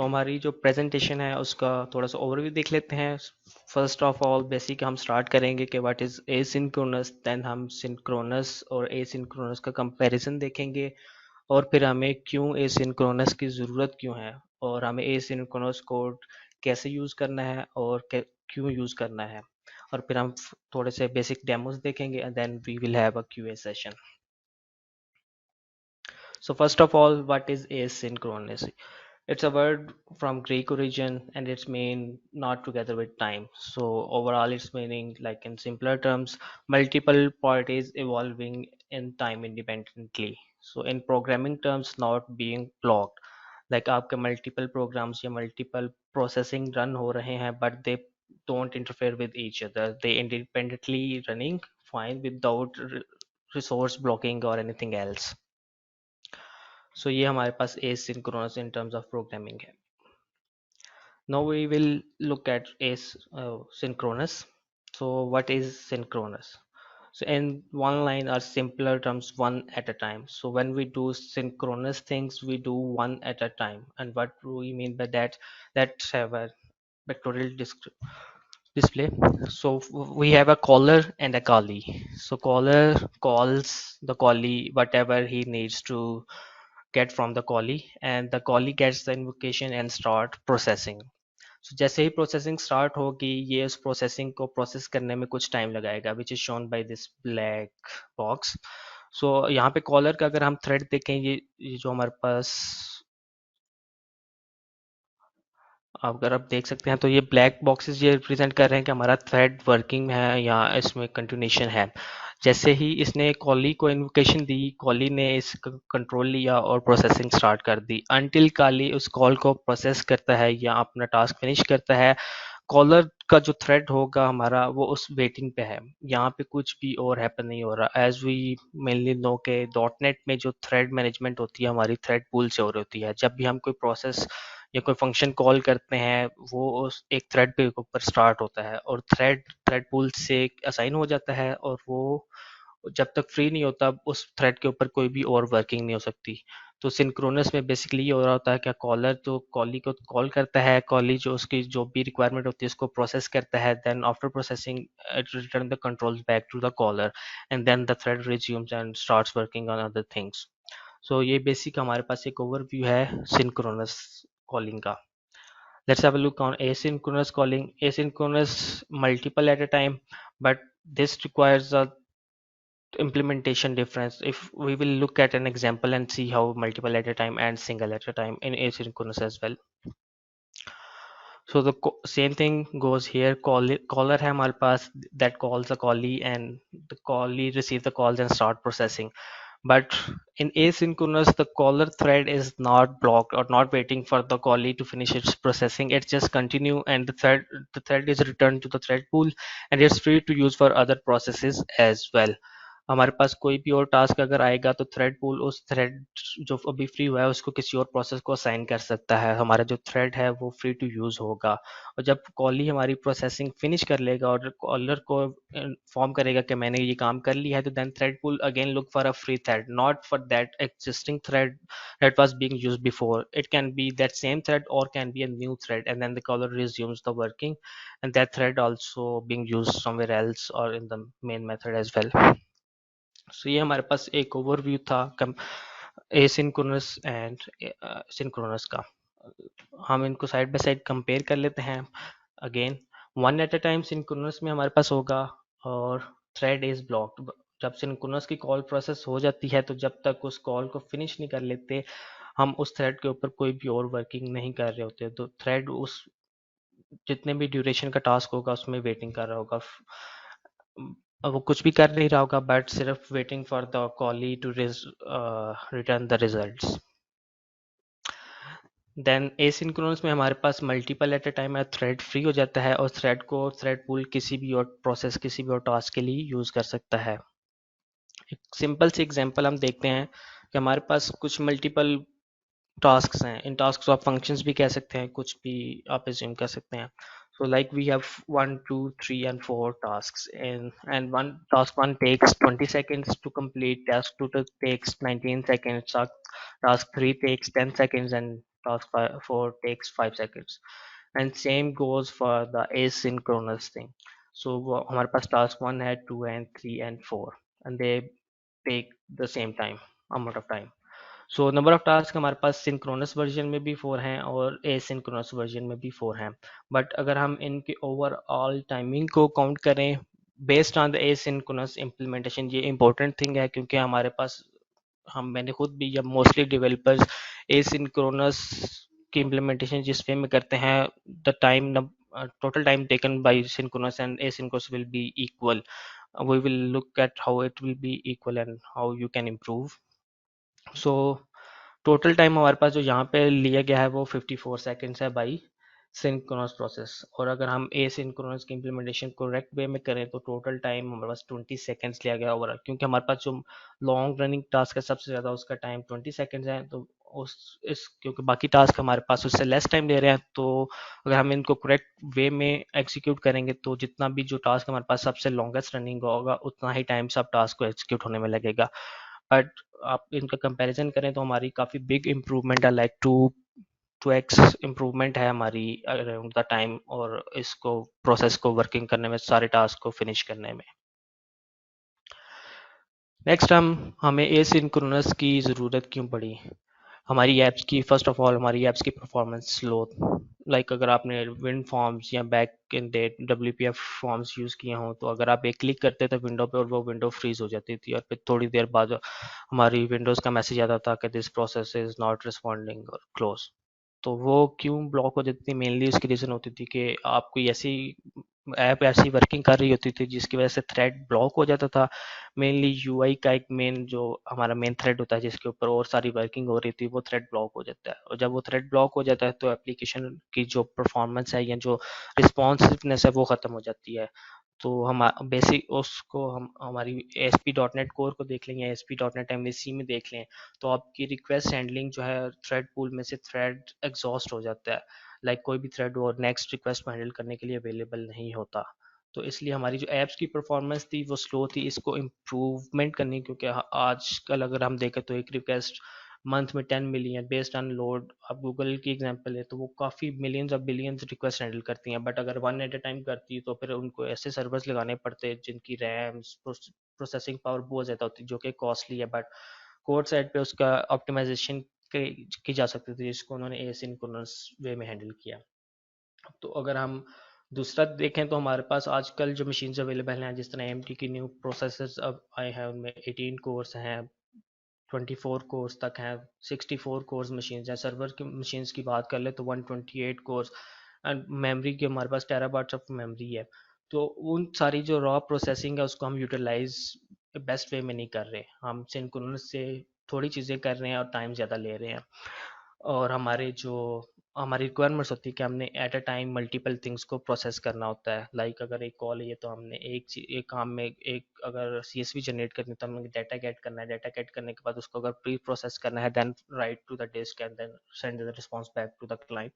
हमारी जो प्रेजेंटेशन है उसका थोड़ा सा ओवरव्यू देख लेते हैं। फर्स्ट ऑफ ऑल बेसिक हम स्टार्ट करेंगे कि व्हाट इज़ एसिंक्रोनस, देन हम सिंक्रोनस और एसिंक्रोनस का कंपैरिजन देखेंगे, और फिर हमें क्यों एसिंक्रोनस की ज़रूरत क्यों है, और हमें एसिंक्रोनस कोड कैसे यूज़ करना है और क्यों यूज़ करना है, और फिर हम थोड़े से बेसिक डेमोज देखेंगे and then we will have a QA session. So first of all, what is asynchronous? It's a word from Greek origin and it's mean not together with time. So overall its meaning, like in simpler terms, multiple parties evolving in time independently. So in programming terms, not being blocked. Like आपके multiple programs या multiple processing run हो रहे हैं but they don't interfere with each other. They independently running fine without resource blocking or anything else. सो ये हमारे पास asynchronous in terms of programming है. Now we will look at asynchronous. So what is synchronous? So in one line or simpler terms, one at a time. So when we do synchronous things, we do one at a time. And what we mean by that, let's have a pictorial display. So we have a caller and a callee. So caller calls the callee whatever he needs to get from the callee, and the callee gets the invocation and start processing. So जैसे ही processing start होगी, ये उस processing को process करने में कुछ time लगाएगा, which is shown by this black box. So यहाँ पे कॉलर का अगर हम थ्रेड देखें, ये जो हमारे पास अगर आप देख सकते हैं, तो ये ब्लैक बॉक्सेस ये रिप्रेजेंट कर रहे हैं कि हमारा थ्रेड वर्किंग है या इसमें कंटिन्यूशन है. जैसे ही इसने कॉली को इन्वोकेशन दी, कॉली ने इस कंट्रोल लिया और प्रोसेसिंग स्टार्ट कर दी. अनटिल कॉली उस कॉल को प्रोसेस करता है या अपना टास्क फिनिश करता है, कॉलर का जो थ्रेड होगा हमारा वो उस वेटिंग पे है. यहाँ पे कुछ भी और हैपन नहीं हो रहा. एज वी मेनली नो के डॉट नेट में जो थ्रेड मैनेजमेंट होती है हमारी थ्रेड पूल से हो रही होती है. जब भी हम कोई प्रोसेस या कोई फंक्शन कॉल करते हैं, वो उस एक थ्रेड के ऊपर स्टार्ट होता है और थ्रेड थ्रेड पूल से असाइन हो जाता है, और वो जब तक फ्री नहीं होता उस थ्रेड के ऊपर कोई भी और वर्किंग नहीं हो सकती. तो सिंक्रोनस में बेसिकली ये हो रहा होता है कि कॉलर तो कॉली को कॉल करता है, कॉली जो उसकी जो भी रिक्वायरमेंट होती है उसको प्रोसेस करता है, then after processing it return the controls back to the caller, and then the thread resumes and starts working on other things. So ये बेसिक हमारे पास एक ओवरव्यू है सिंक्रोनस कॉलिंग का. Let's have a look on asynchronous calling. Asynchronous multiple at a time, but this requires a implementation difference. If we will look at an example and see how multiple at a time and single at a time in asynchronous as well. So the same thing goes here. Caller है हमारे पास that calls a callee, and the callee receive the calls and start processing. But in asynchronous, the caller thread is not blocked or not waiting for the callee to finish its processing. It just continue, and the thread is returned to the thread pool, and it's free to use for other processes as well. हमारे पास कोई भी और task अगर आएगा तो thread pool उस thread जो अभी फ्री हुआ है उसको किसी और प्रोसेस को असाइन कर सकता है. हमारा जो थ्रेड है वो फ्री टू यूज होगा, और जब कॉली हमारी प्रोसेसिंग फिनिश कर लेगा और कॉलर को इन्फॉर्म करेगा कि मैंने ये काम कर लिया है, तो then thread pool again look for a free thread, not for that existing thread that was being used before. It can be that same thread or can be a new thread, and then the caller resumes the working, and that thread also being used somewhere else or in the main method as well. सो ये हमारे पास एक overview था asynchronous and synchronous का. हम इनको side by side compare कर लेते हैं. Again one eight a time synchronous में हमारे पास होगा, और थ्रेड इज ब्लॉक्ड. जब सिंक्रोनस की कॉल प्रोसेस हो जाती है, तो जब तक उस कॉल को फिनिश नहीं कर लेते, हम उस थ्रेड के ऊपर कोई भी और वर्किंग नहीं कर रहे होते. तो थ्रेड उस जितने भी ड्यूरेशन का टास्क होगा उसमें वेटिंग कर रहा होगा. वो कुछ भी कर नहीं रहा होगा, बट सिर्फ waiting for the callee to return the results. Then asynchronous में हमारे पास मल्टीपल एट अ टाइम है, थ्रेड फ्री हो जाता है और थ्रेड को थ्रेड पूल किसी भी और प्रोसेस किसी भी और टास्क के लिए यूज कर सकता है. एक सिंपल सी एग्जांपल हम देखते हैं कि हमारे पास कुछ मल्टीपल टास्क्स हैं. इन टास्क्स आप फंक्शंस भी कह सकते हैं, कुछ भी आप एज्यूम कर सकते हैं. So like we have 1, 2, 3 and 4 tasks, and one task 1 takes 20 seconds to complete, task 2 takes 19 seconds, task 3 takes 10 seconds, and task 4 takes 5 seconds, and same goes for the asynchronous thing. So हमारे पास task 1 है, 2 and 3 and 4, and they take the same time, amount of time. So number of task हमारे पास synchronous version में भी 4 हैं और asynchronous version में भी 4 हैं, बट अगर हम इनके ओवरऑल टाइमिंग को काउंट करें based on the asynchronous implementation, ये इंपॉर्टेंट थिंग है क्योंकि हमारे पास, हम मैंने खुद भी, जब मोस्टली डेवलपर्स एसिंक्रोनस की इम्प्लीमेंटेशन जिस वे में करते हैं, the time total time taken by synchronous and asynchronous will be equal. We will look at how it will be equal and how you can improve. So total time हमारे पास जो यहाँ पे लिया गया है वो 54 सेकेंड्स है बाई सिंक्रोनस प्रोसेस, और अगर हम ए सिंक्रोनस की इम्प्लीमेंटेशन करेक्ट वे में करें तो टोटल टाइम हमारे पास 20 सेकेंड्स लिया गया ओवरऑल, क्योंकि हमारे पास जो लॉन्ग रनिंग टास्क है सबसे ज़्यादा उसका टाइम 20 सेकेंड्स है, तो उस इस क्योंकि बाकी टास्क हमारे पास उससे लेस टाइम ले रहे हैं, तो अगर हम इनको करेक्ट वे में एग्जीक्यूट करेंगे तो जितना भी जो टास्क हमारे पास सबसे लॉन्गेस्ट रनिंग होगा उतना ही टाइम सब टास्क को एग्जीक्यूट होने में लगेगा। बट आप इनका कंपैरिजन करें तो हमारी काफ़ी बिग इम्प्रूवमेंट है, लाइक 2x इम्प्रूवमेंट है हमारी अराउंड द टाइम, और इसको प्रोसेस को वर्किंग करने में, सारे टास्क को फिनिश करने में। नेक्स्ट हमें एसिंक्रोनस की ज़रूरत क्यों पड़ी हमारी ऐप्स की। फर्स्ट ऑफ ऑल हमारी ऐप्स की परफॉर्मेंस स्लो, लाइक अगर आपने विंड फॉर्म्स या back in date WPF forms use किए हों तो अगर आप एक क्लिक करते थे विंडो पे और वो विंडो फ्रीज हो जाती थी, और फिर थोड़ी देर बाद हमारी विंडोज़ का मैसेज आता था कि this process is not responding और क्लोज। तो वो क्यों ब्लॉक हो जाती थी, मेनली उसकी रीज़न होती थी कि आपको ऐसी ऐप ऐसी वर्किंग कर रही होती थी जिसकी वजह से थ्रेड ब्लॉक हो जाता था। मेनली यूआई का एक मेन जो हमारा मेन थ्रेड होता है जिसके ऊपर और सारी वर्किंग हो रही थी, वो थ्रेड ब्लॉक हो जाता है, और जब वो थ्रेड ब्लॉक हो जाता है तो एप्लीकेशन की जो परफॉर्मेंस है या जो रिस्पॉन्सिवनेस है वो ख़त्म हो जाती है। तो हम बेसिक उसको हम हमारी ASP.NET कोर को देख लें या ASP.NET MVC में देख लें, तो आपकी रिक्वेस्ट हैंडलिंग जो है थ्रेड पूल में से थ्रेड एग्जॉस्ट हो जाता है, लाइक कोई भी थ्रेड और नेक्स्ट रिक्वेस्ट को हैंडल करने के लिए अवेलेबल नहीं होता। तो इसलिए हमारी जो ऐप्स की परफॉर्मेंस थी वो स्लो थी, इसको इम्प्रूवमेंट करनी, क्योंकि आजकल अगर हम देखें तो एक रिक्वेस्ट मंथ में 10 मिलियन बेस्ड ऑन लोड, अब गूगल की एग्जांपल है तो वो काफ़ी millions of billions request handle करती हैं, बट अगर वन एट अ टाइम करती है तो फिर उनको ऐसे सर्वर्स लगाने पड़ते हैं जिनकी रैम्स प्रोसेसिंग पावर बहुत ज़्यादा होती है जो कि कॉस्टली है, बट कोड साइड पे उसका ऑप्टिमाइजेशन की जा सकती थी जिसको उन्होंने एसिंक्रोनस वे में हैंडल किया। तो अगर हम दूसरा देखें तो हमारे पास आजकल जो मशीन्स अवेलेबल हैं, जिस तरह AMD की न्यू प्रोसेसर्स अब आए हैं, उनमें 18 कोर्स हैं, 24 कोर्स तक हैं, 64 कोर्स मशीन्स हैं। सर्वर की मशीन्स की बात कर ले तो 128 कोर्स, एंड मेमोरी की हमारे पास टेराबाइट्स ऑफ मेमोरी है। तो उन सारी जो रॉ प्रोसेसिंग है उसको हम यूटिलाइज बेस्ट वे में नहीं कर रहे, हम सिंक्रोनस से थोड़ी चीज़ें कर रहे हैं और टाइम ज़्यादा ले रहे हैं, और हमारी रिक्वायरमेंट्स होती है कि हमने eight a time multiple things को प्रोसेस करना होता है, लाइक अगर एक कॉल है तो हमने एक काम में एक अगर CSV जनरेट करनी है तो हमें डाटा गेट करना है, डाटा गेट करने के बाद उसको अगर प्री प्रोसेस करना है, then write to the disk and then send the response back to the client.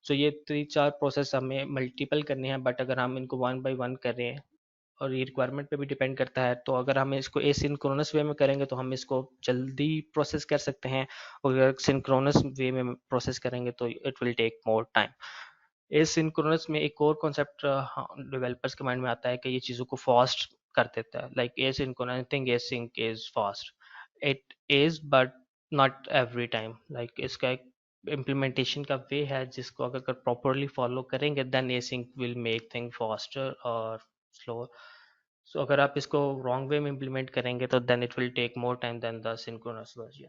So ये 3-4 प्रोसेस हमें मल्टीपल करने हैं, बट अगर हम इनको वन बाई वन करें, और ये रिक्वायरमेंट पे भी डिपेंड करता है, तो अगर हम इसको एसिंक्रोनस वे में करेंगे तो हम इसको जल्दी प्रोसेस कर सकते हैं, और अगर सिंक्रोनस वे में प्रोसेस करेंगे तो it will take more time. Asynchronous में एक और कॉन्सेप्ट डेवलपर्स के माइंड में आता है कि ये चीज़ों को फास्ट कर देता है, like asynchronous, I think async is fast, it is but not every time, like इसका एक इम्प्लीमेंटेशन का वे है जिसको अगर प्रॉपरली फॉलो करेंगे then async will make thing faster और स्लोअर। सो अगर आप इसको रॉन्ग वे में इम्प्लीमेंट करेंगे तो then it will take more time than the synchronous version.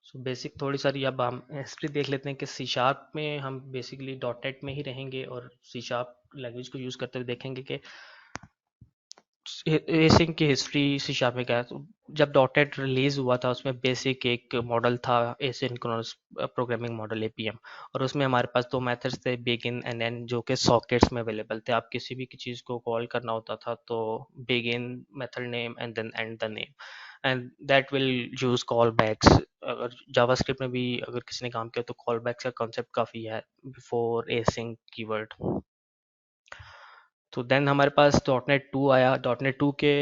So basic थोड़ी सारी अब हम हिस्ट्री देख लेते हैं कि सी शार्प में हम बेसिकली डॉट नेट में ही रहेंगे, और सी शार्प लैंग्वेज को यूज़ करते हुए देखेंगे कि रेसिंग की हिस्ट्री सी शार्प में क्या है। तो जब डॉट नेट रिलीज हुआ था उसमें बेसिक एक मॉडल था एसिंक्रोनस प्रोग्रामिंग मॉडल APM, और उसमें हमारे पास दो मेथड्स थे, बिगिन एंड एंड, जो कि सॉकेट्स में अवेलेबल थे। आप किसी भी चीज़ को कॉल करना होता था तो begin method name and then end the name, and that will use callbacks. अगर जावास्क्रिप्ट में भी अगर किसी ने काम किया तो कॉल बैक्स का कॉन्सेप्ट काफ़ी है बिफोर एसिंक कीवर्ड। तो देन हमारे पास डॉट नेट 2 आया। डॉट नेट 2 के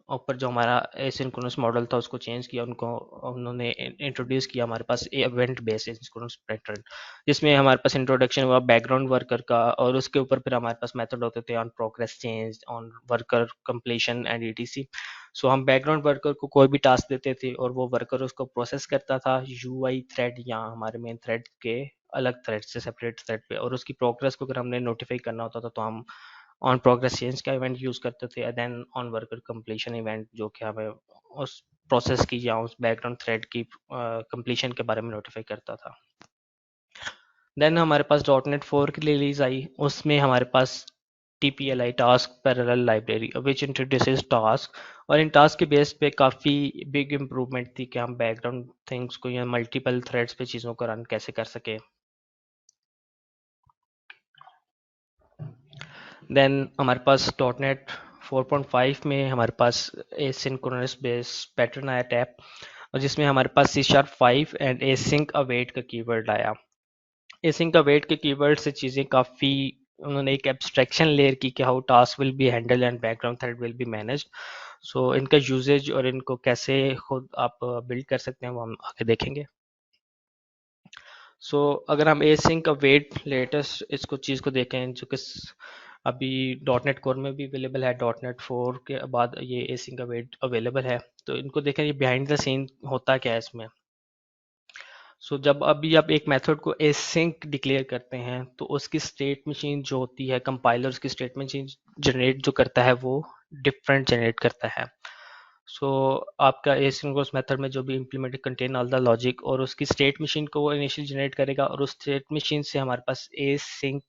ऊपर जो हमारा एसिंक्रोनस मॉडल था उसको चेंज किया, उनको उन्होंने इंट्रोड्यूस किया हमारे पास इवेंट बेस्ड एसिंक्रोनस पैटर्न, जिसमें हमारे पास इंट्रोडक्शन हुआ बैकग्राउंड वर्कर का, और उसके ऊपर फिर हमारे पास मेथड होते थे on progress change, on worker completion and ETC. So हम बैकग्राउंड वर्कर को कोई भी टास्क देते थे और वो वर्कर उसको प्रोसेस करता था यूआई थ्रेड या हमारे मेन थ्रेड के अलग थ्रेड से सेपरेट थ्रेड पे, और उसकी प्रोग्रेस को अगर हमने नोटिफाई करना होता था तो हम ऑन प्रोग्रेस चेंज का इवेंट यूज करते थे, then on worker completion event जो कि हमें उस प्रोसेस की या उस बैकग्राउंड थ्रेड की कंप्लीशन के बारे में नोटिफाई करता था। देन हमारे पास डॉट नेट 4 की रिलीज आई, उसमें हमारे पास TPLI टास्क पैरेलल लाइब्रेरी विच इंट्रोड्यूसेस टास्क, और इन टास्क के बेस पे काफ़ी बिग इम्प्रूवमेंट थी कि हम बैकग्राउंड थिंग्स को या मल्टीपल थ्रेड्स पे चीज़ों को रन कैसे कर सके। देन हमारे पास डॉट नेट 4.5 में हमारे पास एसिंक्रोनस बेस पैटर्न आया टैप, और जिसमें हमारे पास C#5 एंड एसिंक अवेट का कीवर्ड आया। एसिंक अवेट के कीवर्ड से चीज़ें काफ़ी, उन्होंने एक एब्स्ट्रैक्शन लेयर की कि how task will be handle and background thread will be managed. So इनका यूजेज और इनको कैसे खुद आप बिल्ड कर सकते हैं वो हम आगे देखेंगे। सो अगर हम एसिंक अवेट लेटेस्ट इसको चीज़ को देखें जो कि अभी डॉट नेट कोर में भी अवेलेबल है, डॉट नेट 4 के बाद ये एसिंक अवेट अवेलेबल है, तो इनको देखें ये बिहाइंड द सीन होता क्या है इसमें। सो जब अभी आप एक मेथड को एसिंक डिक्लेयर करते हैं तो उसकी स्टेट मशीन जो होती है, कंपाइलर उसकी स्टेट मशीन जनरेट जो करता है वो डिफरेंट जनरेट करता है। सो आपका एसिंक्रोनस मेथड में जो भी implemented contain all the logic, और उसकी स्टेट मशीन को वो इनिशियल जनरेट करेगा, और उस स्टेट मशीन से हमारे पास एसिंक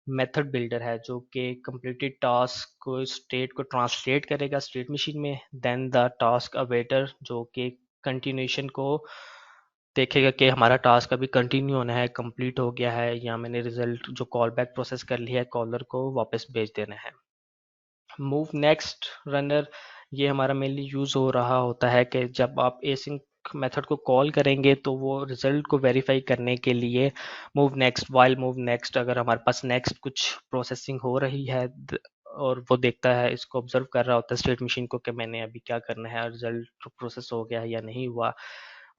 मेथड बिल्डर है जो कि कंप्लीटेड टास्क को स्टेट को ट्रांसलेट करेगा स्टेट मशीन में। देन द टास्क अवेटर जो कि कंटिन्यूएशन को देखेगा कि हमारा टास्क अभी कंटिन्यू होना है, कंप्लीट हो गया है, या मैंने रिजल्ट जो कॉल बैक प्रोसेस कर लिया है कॉलर को वापस भेज देना है। मूव नेक्स्ट रनर ये हमारा मेनली यूज़ हो रहा होता है कि जब आप एसिंक मेथड को कॉल करेंगे तो वो रिजल्ट को वेरीफाई करने के लिए move next, while move next, अगर हमारे पास नेक्स्ट कुछ प्रोसेसिंग हो रही है और वो देखता है, इसको ऑब्जर्व कर रहा होता है स्टेट मशीन को कि मैंने अभी क्या करना है, रिजल्ट प्रोसेस हो गया है या नहीं हुआ।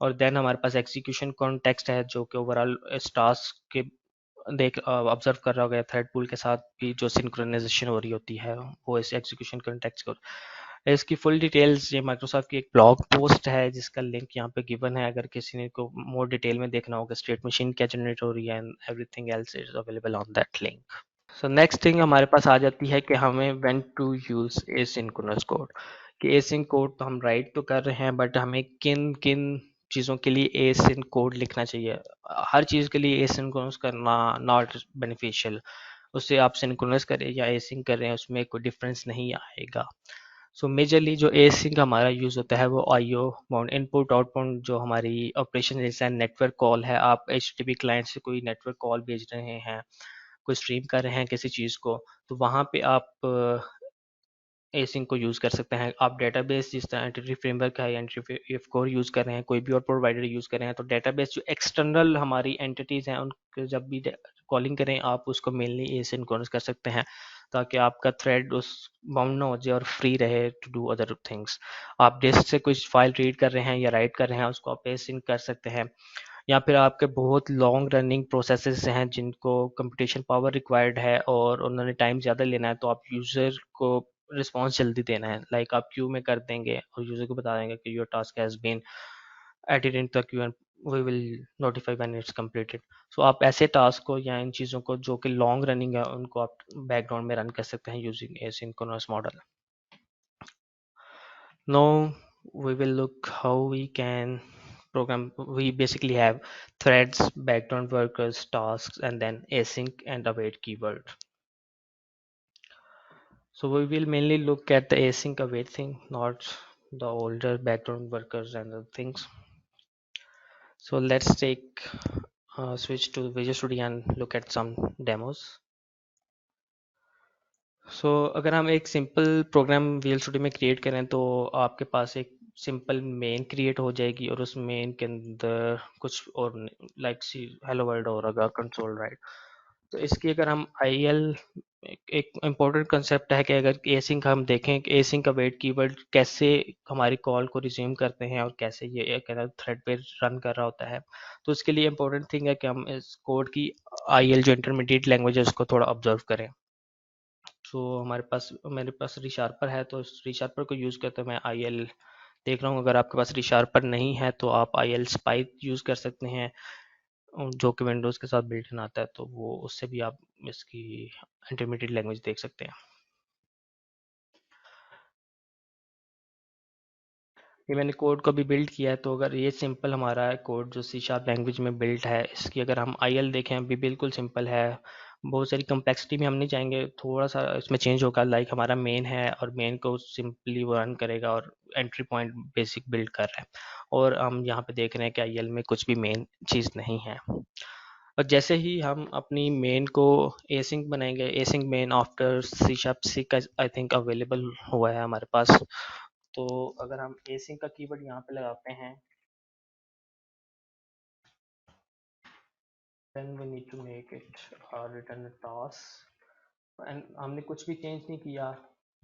और देन हमारे पास एग्जीक्यूशन कॉन्टेक्स्ट है जो कि ओवरऑल इस टास्क के देख ऑब्जर्व कर रहा होगा थ्रेड पूल के साथ भी जो सिंक्रोनाइजेशन हो रही होती है वो इस एग्जीक्यूशन कॉन्टेक्स्ट को। इसकी फुल डिटेल्स ये माइक्रोसॉफ्ट की एक ब्लॉग पोस्ट है जिसका लिंक यहाँ पे गिवन है, अगर किसी ने को मोर डिटेल में देखना होगा स्टेट मशीन क्या जनरेट हो रही है, and everything else is available on that link. So next thing हमारे पास आ जाती है कि हमें when to use asynchronous code, कि एसिंक कोड तो हम राइट तो कर रहे हैं बट हमें किन किन चीज़ों के लिए एसिंक कोड लिखना चाहिए। हर चीज़ के लिए एसिंक्रोनस करना नॉट बेनिफिशियल, उससे आप सिंक्रोनस करें या एसिंक कर रहे हैं उसमें कोई डिफरेंस नहीं आएगा। सो मेजरली जो एसिंक हमारा यूज़ होता है वो आईओ बाउंड इनपुट आउटपुट जो हमारी ऑपरेशन जैसा नेटवर्क कॉल है, आप HTTP क्लाइंट से कोई नेटवर्क कॉल भेज रहे हैं, कोई स्ट्रीम कर रहे हैं किसी चीज़ को, तो वहाँ पे आप एसिंक को यूज़ कर सकते हैं। आप डेटाबेस जिस तरह एंटिटी फ्रेमवर्क है, एंटिटी कोर यूज़ कर रहे हैं, कोई भी और प्रोवाइडर यूज़ कर रहे हैं, तो डेटाबेस जो एक्सटर्नल हमारी एंटिटीज़ हैं उनको जब भी कॉलिंग करें आप उसको मेनली एसिंक्रोनस कर सकते हैं, ताकि आपका थ्रेड उस बाउंड ना हो जाए और फ्री रहे टू डू अदर थिंग्स। आप डिस्क से कुछ फाइल रीड कर रहे हैं या राइट कर रहे हैं उसको आप एसिंक कर सकते हैं, या फिर आपके बहुत लॉन्ग रनिंग प्रोसेसेस हैं जिनको कंप्यूटेशन पावर रिक्वायर्ड है और उन्होंने टाइम ज़्यादा लेना है, तो आप यूज़र को रिस्पॉन्स जल्दी देना है, लाइक आप क्यू में कर देंगे और यूज़र को बता देंगे कि your task has been added in the queue and we will notify when it's completed. So आप ऐसे टास्क को या इन चीज़ों को जो कि लॉन्ग रनिंग है उनको आप बैकग्राउंड में रन कर सकते हैं using asynchronous model. Now we will look how we can program. We basically have threads, background workers, tasks, and then async and await keyword. So we will mainly look at the async await thing, not the older background workers and the things. So let's take switch to Visual Studio and look at some demos. अगर हम एक simple programme visual studio में create करें तो आपके पास एक simple main create हो जाएगी और उस मेन के अंदर कुछ और लाइक सी हेलो वर्ल्ड होगा कंसोल राइट। तो इसकी अगर हम आई एल, एक इम्पोर्टेंट कंसेप्ट है कि अगर एसिंक हम देखें कि एसिंक का वेट कीवर्ड कैसे हमारी कॉल को रिज्यूम करते हैं और कैसे ये एक थ्रेड पे रन कर रहा होता है। तो उसके लिए इम्पोर्टेंट थिंग है कि हम इस कोड की आई एल जो इंटरमीडिएट लैंग्वेज है उसको थोड़ा ऑब्जर्व करें। तो हमारे पास, मेरे पास रिशार्पर है, तो इस रिशार्पर को यूज़ करते मैं आई एल देख रहा हूँ। अगर आपके पास रिशार्पर नहीं है तो आप आई एल स्पाइक यूज़ कर सकते हैं, जो कि विंडोज़ के साथ बिल्ट इन आता है, तो वो उससे भी आप इसकी इंटरमीडिएट लैंग्वेज देख सकते हैं। ये मैंने कोड को भी बिल्ड किया है, तो अगर ये सिंपल हमारा कोड जो सी शार्प लैंग्वेज में बिल्ट है, इसकी अगर हम आई एल देखें अभी बिल्कुल सिंपल है। बहुत सारी कम्प्लेक्सिटी में हम नहीं जाएंगे, थोड़ा सा इसमें चेंज होगा। लाइक हमारा मेन है और मेन को सिंपली वो रन करेगा और एंट्री पॉइंट बेसिक बिल्ड कर रहा है, और हम यहाँ पे देख रहे हैं कि आई एल में कुछ भी मेन चीज़ नहीं है। और जैसे ही हम अपनी मेन को एसिंक बनाएंगे, async main after C sharp six I think available हुआ है हमारे पास। तो अगर हम एसिंक का कीवर्ड यहाँ पे लगाते हैं, then we need to make it return a task, and हमने कुछ भी चेंज नहीं किया,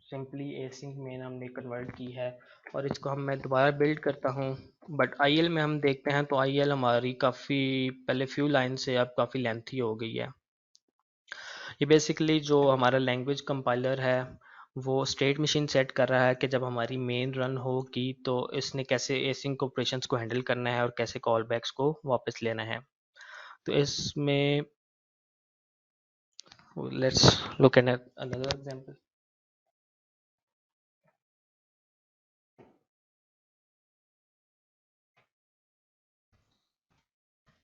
सिंपली एसिंक मेन हमने कन्वर्ट की है। और इसको हम मैं दोबारा बिल्ड करता हूँ। बट आईएल में हम देखते हैं तो आईएल हमारी काफ़ी पहले फ्यू लाइन से अब काफ़ी लेंथी हो गई है। ये बेसिकली जो हमारा लैंग्वेज कंपाइलर है वो स्टेट मशीन सेट कर रहा है कि जब हमारी मेन रन होगी तो इसने कैसे एसिंक ऑपरेशंस को हैंडल करना है और कैसे कॉल बैक्स को वापस लेना है। तो इसमें let's look at another example.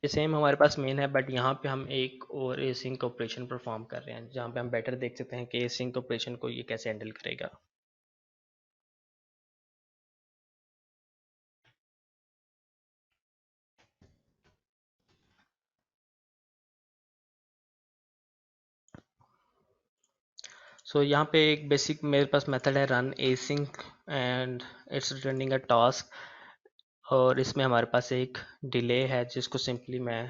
ये सेम हमारे पास मेन है, बट यहाँ पे हम एक और एसिंक ऑपरेशन परफॉर्म कर रहे हैं, जहाँ पे हम बेटर देख सकते हैं कि एसिंक ऑपरेशन को ये कैसे हैंडल करेगा। यहाँ पे एक बेसिक मेरे पास मेथड है run async and it's returning a task, और इसमें हमारे पास एक डिले है जिसको सिंपली मैं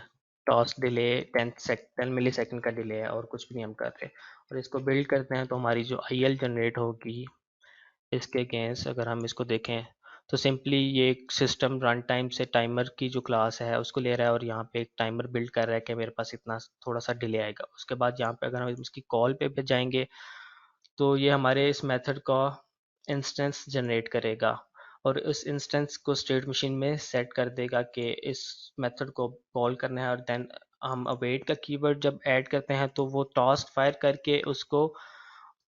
टास्क डिले 10 मिली सेकेंड का डिले है, और कुछ भी नहीं हम कर रहे। और इसको बिल्ड करते हैं तो हमारी जो आई एल जनरेट होगी इसके अगेंस्ट अगर हम इसको देखें तो सिंपली ये एक सिस्टम रन टाइम से टाइमर की जो क्लास है उसको ले रहा है, और यहाँ पे एक टाइमर बिल्ड कर रहा है कि मेरे पास इतना थोड़ा सा डिले आएगा। उसके बाद यहाँ पे अगर हम इसकी कॉल पे जाएंगे तो ये हमारे इस मेथड का इंस्टेंस जनरेट करेगा, और इस इंस्टेंस को स्टेट मशीन में सेट कर देगा कि इस मेथड को कॉल करना है। और देन हम अवेट का कीवर्ड जब ऐड करते हैं तो वो टास्क फायर करके उसको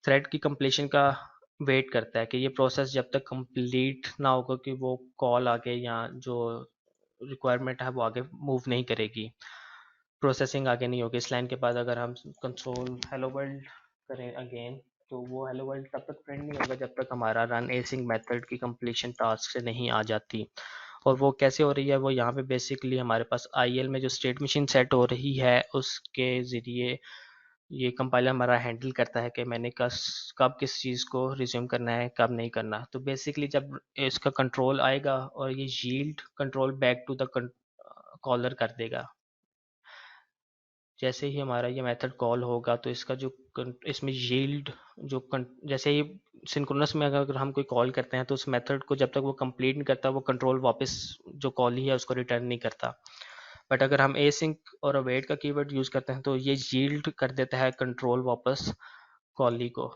थ्रेड की कंप्लीशन का वेट करता है कि ये प्रोसेस जब तक कंप्लीट ना होगा कि वो कॉल आगे या जो रिक्वायरमेंट है वो आगे मूव नहीं करेगी, प्रोसेसिंग आगे नहीं होगी। इस लाइन के बाद अगर हम कंसोल हेलो वर्ल्ड करें अगेन, तो वो हेलो वर्ल्ड तब तक प्रिंट नहीं होगा जब तक हमारा रन एसिंग मेथड की कंप्लीशन टास्क से नहीं आ जाती। और वो कैसे हो रही है, वो यहाँ पे बेसिकली हमारे पास आईएल में जो स्टेट मशीन सेट हो रही है उसके ज़रिए ये कंपाइलर हमारा हैंडल करता है कि मैंने कब किस चीज़ को रिज्यूम करना है कब नहीं करना। तो बेसिकली जब इसका कंट्रोल आएगा और ये yield control back to the caller कर देगा। जैसे ही हमारा ये मेथड कॉल होगा तो इसका जो इसमें यील्ड जैसे ही सिंक्रोनस में अगर हम कोई कॉल करते हैं तो उस मेथड को जब तक वो कंप्लीट नहीं करता वो कंट्रोल वापस जो कॉल ही है उसको रिटर्न नहीं करता। बट अगर हम एसिंक और अवेट का कीवर्ड यूज़ करते हैं तो ये यील्ड कर देता है कंट्रोल वापस कॉली को,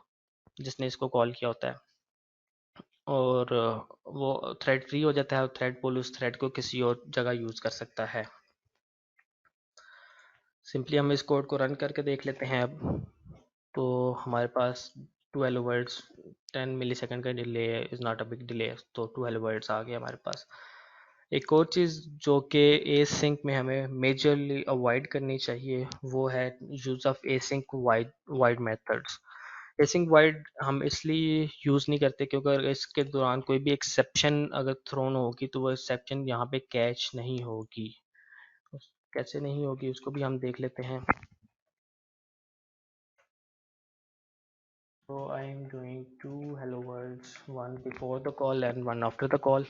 जिसने इसको कॉल किया होता है, और वो थ्रेड फ्री हो जाता है और थ्रेड पुल उस थ्रेड को किसी और जगह यूज़ कर सकता है। सिंपली हम इस कोड को रन करके देख लेते हैं अब। तो हमारे पास 12 वर्ड्स 10 मिली सेकेंड का delay is not a big delay, तो 12 वर्ड्स आ गए हमारे पास। एक और चीज़ जो कि एसिंक में हमें मेजरली अवॉइड करनी चाहिए वो है use of async wide wide methods. Async wide हम इसलिए यूज़ नहीं करते क्योंकि अगर इसके दौरान कोई भी एक्सेप्शन अगर थ्रोन होगी तो वो एक्सेप्शन यहाँ पे कैच नहीं होगी। कैसे नहीं होगी उसको भी हम देख लेते हैं। So I am doing two hello worlds, one before the call and one after the call.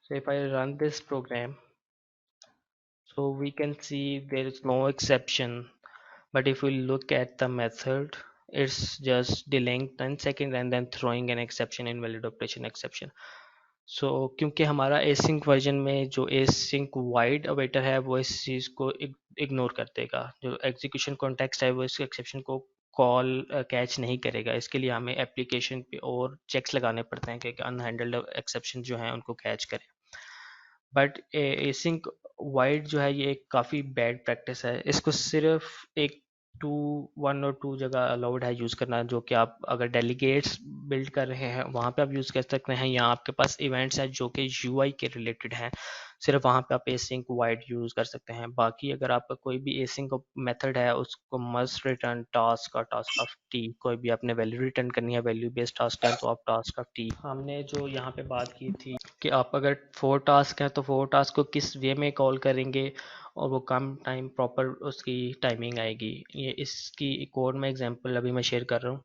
So if I run this program, so we can see there is no exception, but if we look at the method, it's just delaying 10 seconds and then throwing an exception, invalid operation exception. सो क्योंकि हमारा async version में जो async wide अवेटर है वो इस चीज़ को ignore कर देगा, जो एग्जीक्यूशन कॉन्टेक्स्ट है वो इस एक्सेप्शन को कॉल कैच नहीं करेगा। इसके लिए हमें एप्लीकेशन पे और चेक्स लगाने पड़ते हैं कि अनहैंडल्ड एक्सेप्शन जो हैं उनको कैच करें। बट एसिंक वाइड जो है ये एक काफ़ी बैड प्रैक्टिस है। इसको सिर्फ एक टू वन और टू जगह अलाउड है यूज़ करना, जो कि आप अगर डेलीगेट्स बिल्ड कर रहे हैं वहाँ पे आप यूज़ कर सकते हैं, या आपके पास इवेंट्स हैं जो कि यूआई के रिलेटेड हैं, सिर्फ वहाँ पे आप एसिंक वाइड यूज़ कर सकते हैं। बाकी अगर आपका कोई भी एसिंक मेथड है उसको मस्ट रिटर्न टास्क और टास्क ऑफ टी, कोई भी आपने वैल्यू रिटर्न करनी है वैल्यू बेस्ड टास्क है तो आप टास्क ऑफ टी। हमने जो यहाँ पे बात की थी कि आप अगर 4 टास्क हैं तो 4 टास्क को किस वे में कॉल करेंगे और वो कम टाइम प्रॉपर उसकी टाइमिंग आएगी। ये इसकी एक और मैं एग्जांपल अभी मैं शेयर कर रहा हूँ।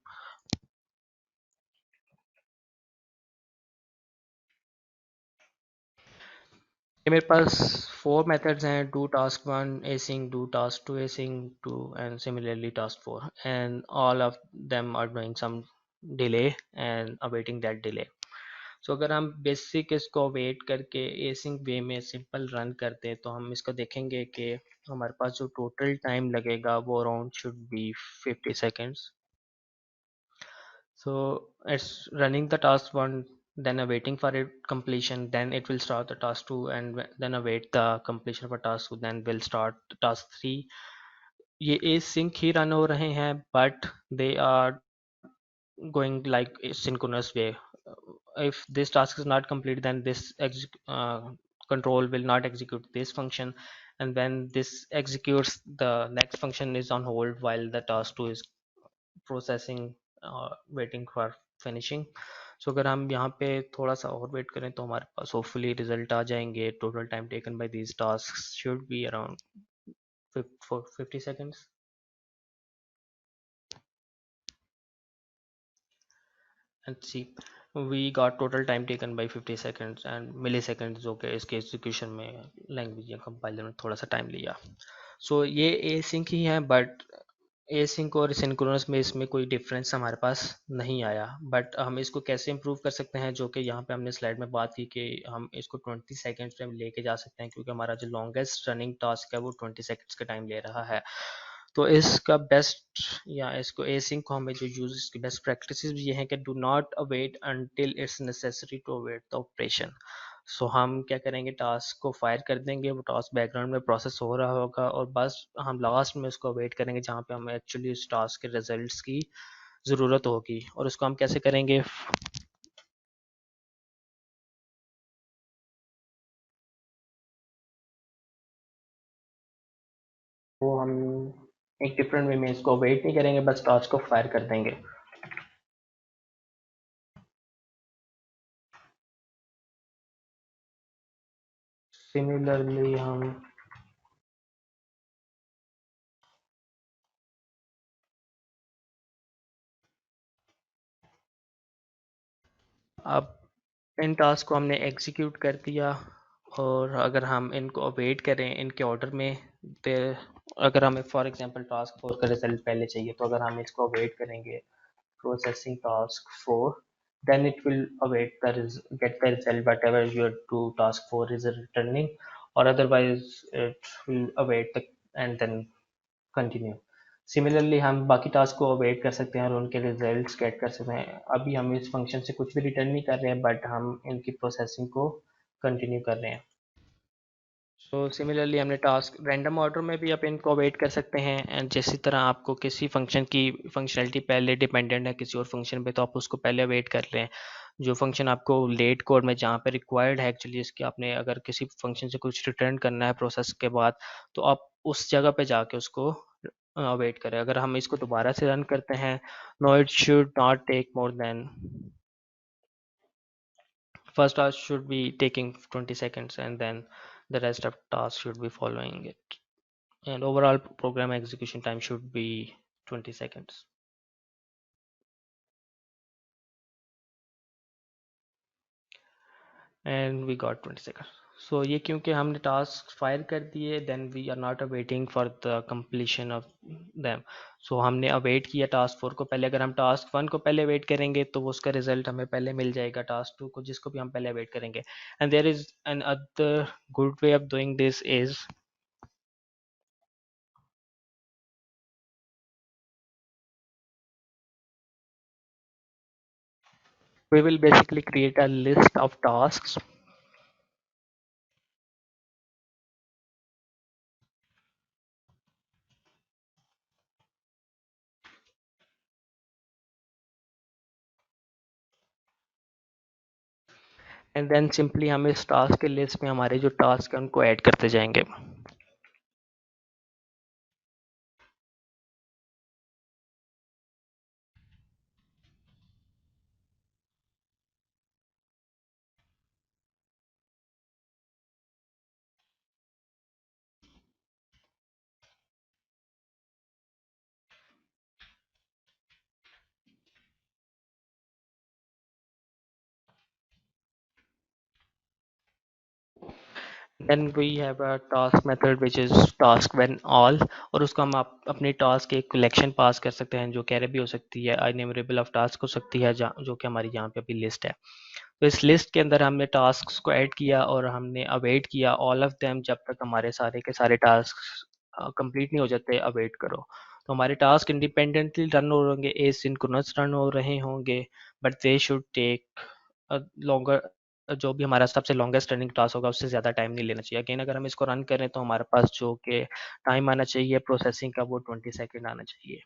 ये मेरे पास 4 मेथड्स हैं, do task 1 async, do task 2 async, 2 and similarly task 4, and all of them are doing some delay and awaiting that delay. सो अगर हम बेसिक इसको वेट करके एसिंक वे में सिंपल रन करते हैं तो हम इसको देखेंगे कि हमारे पास जो टोटल टाइम लगेगा वो around should be 50 seconds. So it's running the task one, then awaiting for it completion, then it will start the task two, and then await the completion for task two, then will start task three. ये async ही run हो रहे हैं, but they are going like a synchronous way. If this task is not complete, then this control will not execute this function, and when this executes, the next function is on hold while the task 2 is processing, waiting for finishing. So अगर हम यहाँ पे थोड़ा सा और wait करें तो हमारे पास होपफुली रिजल्ट आ जाएंगे। Total time taken by these task should be around 50 seconds. And see, we got total time taken by 50 seconds and milliseconds जो कि इसके एग्जीक्यूशन में लैंग्वेज या कंपाइलर में थोड़ा सा टाइम लिया। सो ये एसिंक ही है, बट एसिंक और सिंक्रोनस में इसमें कोई डिफरेंस हमारे पास नहीं आया। बट हम इसको कैसे इम्प्रूव कर सकते हैं, जो कि यहाँ पे हमने स्लाइड में बात की कि हम इसको 20 सेकेंड्स में लेके जा सकते हैं, क्योंकि हमारा जो लॉन्गेस्ट रनिंग टास्क है वो 20 सेकेंड्स का टाइम ले रहा है। तो इसका बेस्ट या इसको एसिंक को हमें जो यूज इसकी बेस्ट प्रैक्टिस ये है कि do not await until it's necessary to await the operation. So हम क्या करेंगे, टास्क को फायर कर देंगे, वो टास्क बैकग्राउंड में प्रोसेस हो रहा होगा और बस हम लास्ट में उसको वेट करेंगे जहाँ पे हमें एक्चुअली उस टास्क के रिजल्ट्स की ज़रूरत होगी। और उसको हम कैसे करेंगे, वो हम एक डिफरेंट वे में इसको वेट नहीं करेंगे, बस टास्क को फायर कर देंगे। सिमिलरली हम अब इन टास्क को हमने एग्जीक्यूट कर दिया, और अगर हम इनको अवेट करें इनके ऑर्डर में, तो अगर हमें फॉर एग्जांपल टास्क 4 का रिजल्ट पहले चाहिए तो अगर हम इसको अवेट करेंगे processing task 4, then it will await get the result whatever your to task 4 is returning, or otherwise it will await the and then continue. Similarly हम बाकी टास्क को अवेट कर सकते हैं और उनके रिजल्ट्स गेट कर सकते हैं। अभी हम इस फंक्शन से कुछ भी रिटर्न नहीं कर रहे हैं, बट हम इनकी प्रोसेसिंग को कंटिन्यू कर रहे हैं। सो सिमिलरली हमने टास्क रैंडम ऑर्डर में भी आप इनको वेट कर सकते हैं, एंड जिस तरह आपको किसी फंक्शन की फंक्शनलिटी पहले डिपेंडेंट है किसी और फंक्शन पे, तो आप उसको पहले वेट कर लें। जो फंक्शन आपको लेट कोड में जहाँ पे रिक्वायर्ड है एक्चुअली इसके, आपने अगर किसी फंक्शन से कुछ रिटर्न करना है प्रोसेस के बाद, तो आप उस जगह पे जाके उसको वेट करें। अगर हम इसको दोबारा से रन करते हैं, no it should not take more than, first task should be taking 20 seconds and then the rest of tasks should be following it, and overall program execution time should be 20 seconds. And we got 20 seconds. So ये क्योंकि हमने task fire कर दिए, then we are not awaiting for the completion of them. So हमने await किया task 4 को पहले। अगर हम टास्क 1 को पहले अवेट करेंगे तो उसका रिजल्ट हमें पहले मिल जाएगा टास्क 2 को, जिसको भी हम पहले अवेट करेंगे। And there is another good way of doing this is we will basically create a list of tasks, and then simply हम इस टास्क के लिस्ट में हमारे जो टास्क है उनको ऐड करते जाएंगे। Then we have a task method which is task when all, और उसको हम अपनी टास्क के कलेक्शन पास कर सकते हैं, जो कैरे भी हो सकती है, इन्यूमरेबल ऑफ टास्क हो सकती है, जो कि हमारी यहाँ पे अभी लिस्ट है। तो इस लिस्ट के अंदर हमने टास्क को ऐड किया और हमने अवेट किया ऑल ऑफ देम, जब तक हमारे सारे के सारे टास्क कंप्लीट नहीं हो जाते अवेट करो। तो हमारे टास्क इंडिपेंडेंटली रन हो होंगे, एसिंक्रोनस रन हो रहे होंगे, but they should take longer. जो भी हमारा सबसे लॉन्गेस्ट रनिंग टास्क होगा उससे ज़्यादा टाइम नहीं लेना चाहिए। अगेन अगर हम इसको रन करें तो हमारे पास जो कि टाइम आना चाहिए प्रोसेसिंग का वो 20 सेकेंड आना चाहिए।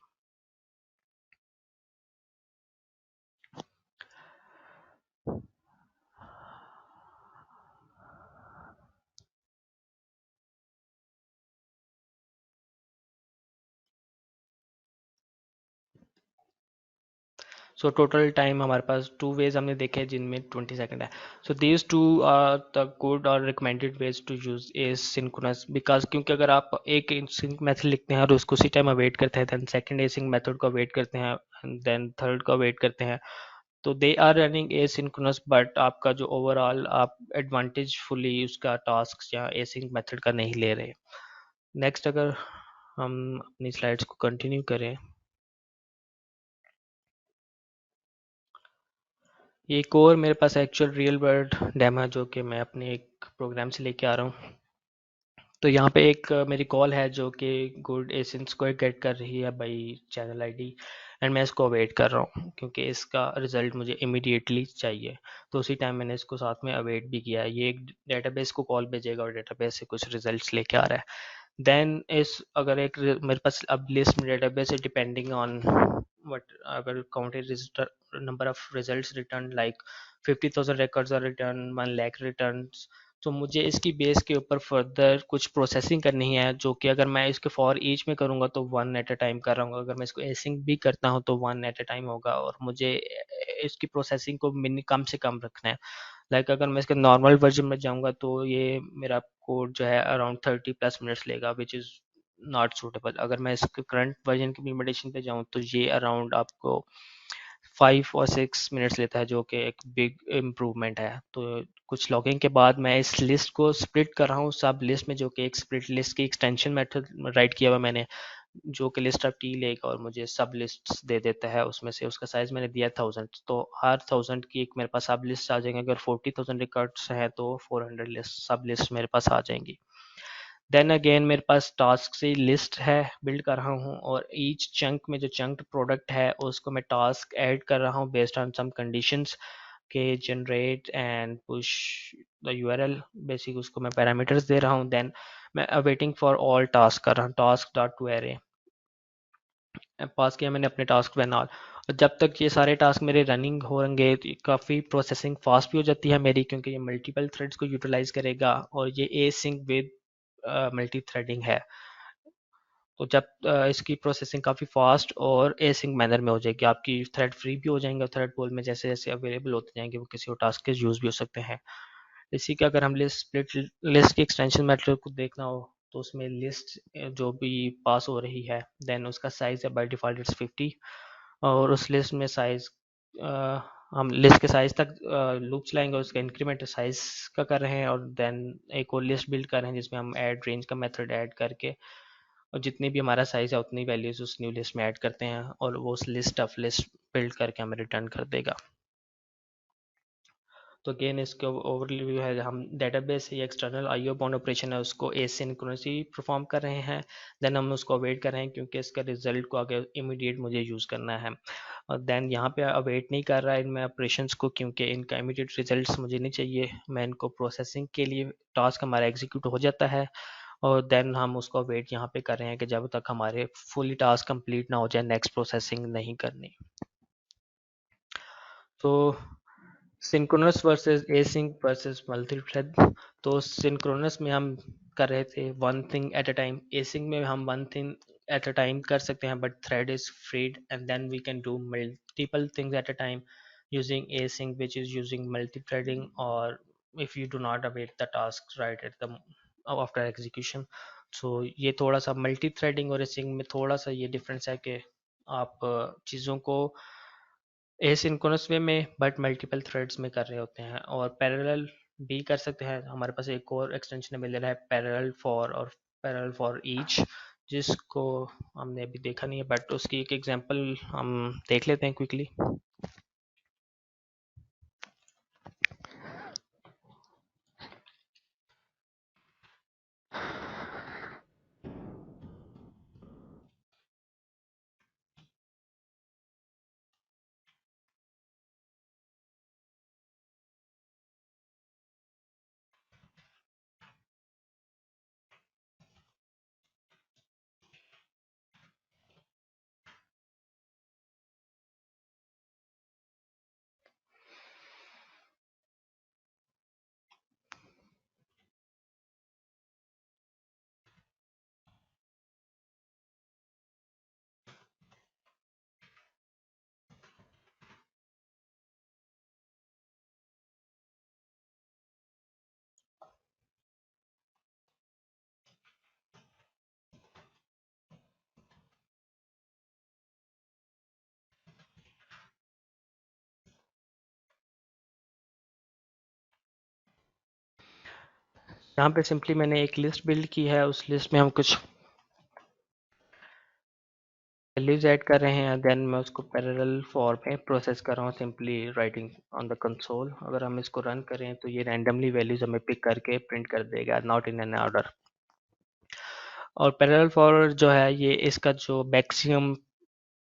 सो टोटल टाइम हमारे पास टू वेज हमने देखे हैं जिनमें 20 सेकेंड है। So these two are the good और recommended ways to use asynchronous, because क्योंकि अगर आप एक सिंक मेथड लिखते हैं और उसको उसी टाइम अवेट करते हैं, then second async method को अवेट करते हैं, देन थर्ड को अवेट करते हैं, तो they are running asynchronous, but आपका जो ओवरऑल आप एडवांटेज फुली उसका टास्क या ए सिंक मेथड का नहीं ले रहे। नेक्स्ट अगर हम अपनी स्लाइड्स को कंटिन्यू करें, ये एक और मेरे पास एक्चुअल रियल वर्ल्ड डेमो है जो कि मैं अपने एक प्रोग्राम से लेके आ रहा हूँ। तो यहाँ पे एक मेरी कॉल है जो कि गुड एसेंस को गेट कर रही है बाई चैनल आईडी, एंड मैं इसको अवेट कर रहा हूँ क्योंकि इसका रिजल्ट मुझे इमीडिएटली चाहिए। तो उसी टाइम मैंने इसको साथ में अवेट भी किया है। ये एक डेटाबेस को कॉल भेजेगा और डेटाबेस से कुछ रिजल्ट्स लेके आ रहा है। देन इस अगर एक मेरे पास अब लिस्ट में डेटाबेस है, डिपेंडिंग ऑन वट अगर counted number of results return like 50,000 records are return, 1 lakh return, तो मुझे इसकी बेस के ऊपर फर्दर कुछ प्रोसेसिंग करनी है, जो कि अगर मैं इसके फॉर ईच में करूँगा तो वन एट अ टाइम कर रहा हूँ, अगर मैं इसको एसिंग भी करता हूँ तो वन एट अ टाइम होगा, और मुझे इसकी प्रोसेसिंग को मिनी कम से कम रखना है। लाइक अगर मैं इसके नॉर्मल वर्जन में जाऊँगा तो ये मेरा कोड जो है अराउंड 30+ मिनट्स लेगा, विच इज़ नॉट सूटेबल। अगर मैं इसके करंट वर्जन की इम्प्लीमेंटेशन पे जाऊँ तो ये अराउंड आपको 5 और 6 मिनट्स लेता है, जो कि एक बिग इम्प्रूवमेंट है। तो कुछ लॉगिंग के बाद मैं इस लिस्ट को स्प्लिट कर रहा हूँ सब लिस्ट में, जो कि एक स्प्लिट लिस्ट की एक्सटेंशन मेथड राइट किया हुआ मैंने, जो कि लिस्ट ऑफ टी लेगा और मुझे सब लिस्ट दे देता है। उसमें से उसका साइज मैंने दिया 1000, तो हर 1000 की एक मेरे पास सब लिस्ट आ जाएंगे। अगर 40,000 रिकॉर्ड्स हैं तो 400 लिस्ट सब लिस्ट मेरे पास आ जाएंगी। देन अगेन मेरे पास टास्क से लिस्ट है बिल्ड कर रहा हूँ, और ईच चंक में जो चंक प्रोडक्ट है उसको मैं टास्क ऐड कर रहा हूँ बेस्ड ऑन सम कंडीशंस के generate and push the URL, basic उसको मैं पैरामीटर्स दे रहा हूँ। देन मैं अवेटिंग फॉर ऑल टास्क कर रहा हूँ, टास्क डॉट टू एरे पास किया मैंने अपने टास्क वैन ऑल। और जब तक ये सारे टास्क मेरे रनिंग होंगे तो काफ़ी प्रोसेसिंग फास्ट भी हो जाती है मेरी, क्योंकि ये मल्टीपल थ्रेड्स को यूटिलाइज करेगा और ये ए सिंक विद मल्टी थ्रेडिंग है। तो जब इसकी प्रोसेसिंग काफ़ी फास्ट और एसिंक मैनर में हो जाएगी, आपकी थ्रेड फ्री भी हो जाएंगे, और थ्रेड पूल में जैसे जैसे अवेलेबल होते जाएंगे वो किसी और टास्क के यूज़ भी हो सकते हैं। इसी का अगर हम लिस्ट स्प्लिट लिस्ट की एक्सटेंशन मेथड को देखना हो तो उसमें लिस्ट जो भी पास हो रही है, देन उसका साइज है बाय डिफ़ॉल्ट इट्स 50, और उस लिस्ट में साइज हम लिस्ट के साइज तक लूप चलाएंगे, उसका इंक्रीमेंट साइज का कर रहे हैं, और देन एक और लिस्ट बिल्ड कर रहे हैं जिसमें हम ऐड रेंज का मेथड ऐड करके, और जितनी भी हमारा साइज है उतनी वैल्यूज उस न्यू लिस्ट में ऐड करते हैं, और वो उस लिस्ट ऑफ लिस्ट बिल्ड करके हमें रिटर्न कर देगा। तो अगेन इसके ओवरव्यू है, हम डेटाबेस से एक्सटर्नल आईओ बाउंड ऑपरेशन है उसको एसिंक्रोनसली परफॉर्म कर रहे हैं, देन हम उसको अवेट कर रहे हैं क्योंकि इसका रिजल्ट को आगे इमीडिएट मुझे यूज़ करना है। और देन यहाँ पे अवेट नहीं कर रहा है इनमें ऑपरेशंस को, क्योंकि इनका इमीडिएट रिजल्ट्स मुझे नहीं चाहिए। मैं इनको प्रोसेसिंग के लिए टास्क हमारा एग्जीक्यूट हो जाता है, और देन हम उसको वेट यहाँ पे कर रहे हैं कि जब तक हमारे फुली टास्क कंप्लीट ना हो जाए, नेक्स्ट प्रोसेसिंग नहीं करनी। तो synchronous versus async versus multi thread. तो सिंक्रोनस में हम कर रहे थे one thing at a time, async में हम one thing at a time कर सकते हैं, but thread is freed and then we can do multiple things at a time using async, which is using multi-threading, or if you do not await the tasks right at the after execution. So ये थोड़ा सा multi threading और async में थोड़ा सा ये difference है कि आप चीज़ों को एसिंक्रोनस वे में बट मल्टीपल थ्रेड्स में कर रहे होते हैं, और पैरेलल भी कर सकते हैं। हमारे पास एक और एक्सटेंशन अवेलेबल है पैरेलल फॉर और पैरेलल फॉर ईच, जिसको हमने अभी देखा नहीं है, बट उसकी एक एग्जांपल हम देख लेते हैं क्विकली। यहाँ पे सिंपली मैंने एक लिस्ट बिल्ड की है, उस लिस्ट में हम कुछ वैल्यूज ऐड कर रहे हैं, देन मैं उसको पैरेलल फॉर में प्रोसेस कर रहा हूँ, simply writing on the console. अगर हम इसको रन करें तो ये रैंडमली वैल्यूज हमें पिक करके प्रिंट कर देगा, नॉट इन एन ऑर्डर। और पैरेलल फॉर जो है, ये इसका जो मैक्सिमम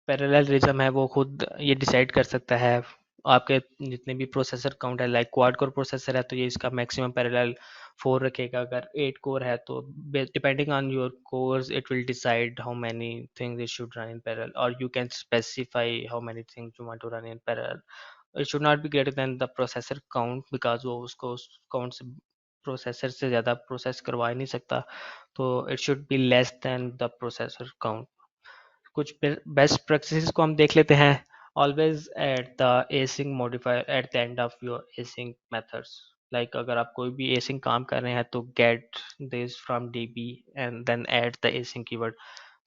पैरेललिज्म है वो खुद ये डिसाइड कर सकता है। आपके जितने भी प्रोसेसर काउंट है, लाइक क्वाड कोर प्रोसेसर है तो ये इसका मैक्सिमम पैरेलल 4 रखेगा। अगर 8 कोर है तो depending on your cores it will decide how many things it should run in parallel, और you can specify how many things you want to run in parallel. It should not be greater than the processor count, because वो उसको उस count से processor से ज़्यादा process करवा ही नहीं सकता, तो it should be less than the processor count. कुछ बेस्ट प्रैक्टिसेस को हम देख लेते हैं। Always at the async modifier at the end of your async methods. Like अगर आप कोई भी एसिंक काम कर रहे हैं तो get this from db and then add the async keyword.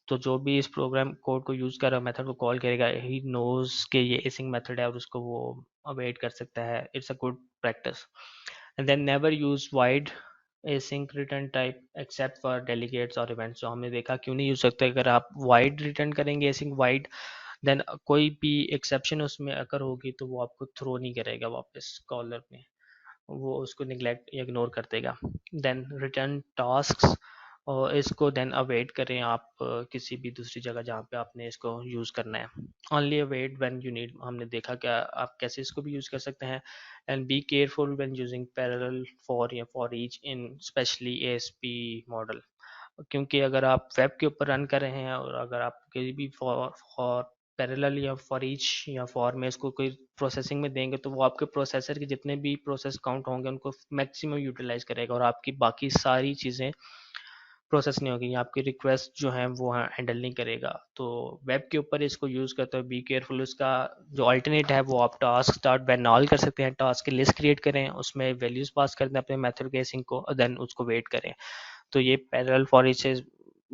तो जो भी इस प्रोग्राम कोड को यूज कर रहा है, मेथड को कॉल करेगा, ही नोज कि ये एसिंक मेथड है और उसको वो अवेट कर सकता है। It's a good practice. And then never use void async return type except for delegates और events। जो हमने देखा क्यों नहीं यूज सकते, अगर आप वाइड रिटर्न करेंगे async वाइड, देन कोई भी एक्सेप्शन उसमें अगर होगी तो वो आपको थ्रो नहीं करेगा वापस कॉलर में, वो उसको निगलेक्ट इग्नोर कर देगा। देन रिटर्न टास्क्स, और इसको देन अवेट करें आप किसी भी दूसरी जगह जहाँ पे आपने इसको यूज़ करना है। Only await when you need, हमने देखा क्या आप कैसे इसको भी यूज़ कर सकते हैं। And be careful when using parallel for या for each in specially ASP model, क्योंकि अगर आप वेब के ऊपर रन कर रहे हैं और अगर आप कहीं भी फॉर पैरेलल या फॉर ईच या फॉर में इसको कोई प्रोसेसिंग में देंगे तो वो आपके प्रोसेसर के जितने भी प्रोसेस काउंट होंगे उनको मैक्सिमम यूटिलाइज करेगा, और आपकी बाकी सारी चीज़ें प्रोसेस नहीं होगी, आपकी रिक्वेस्ट जो है वो हैंडल नहीं करेगा। तो वेब के ऊपर इसको यूज़ करते हुए बी केयरफुल। उसका जो अल्टरनेट है वो आप टास्क स्टार्ट बैन ऑल कर सकते हैं, टास्क की लिस्ट क्रिएट करें, उसमें वैल्यूज पास कर दें अपने मेथड के एसिंक को, देन उसको वेट करें। तो ये पैरेलल फॉर ईच से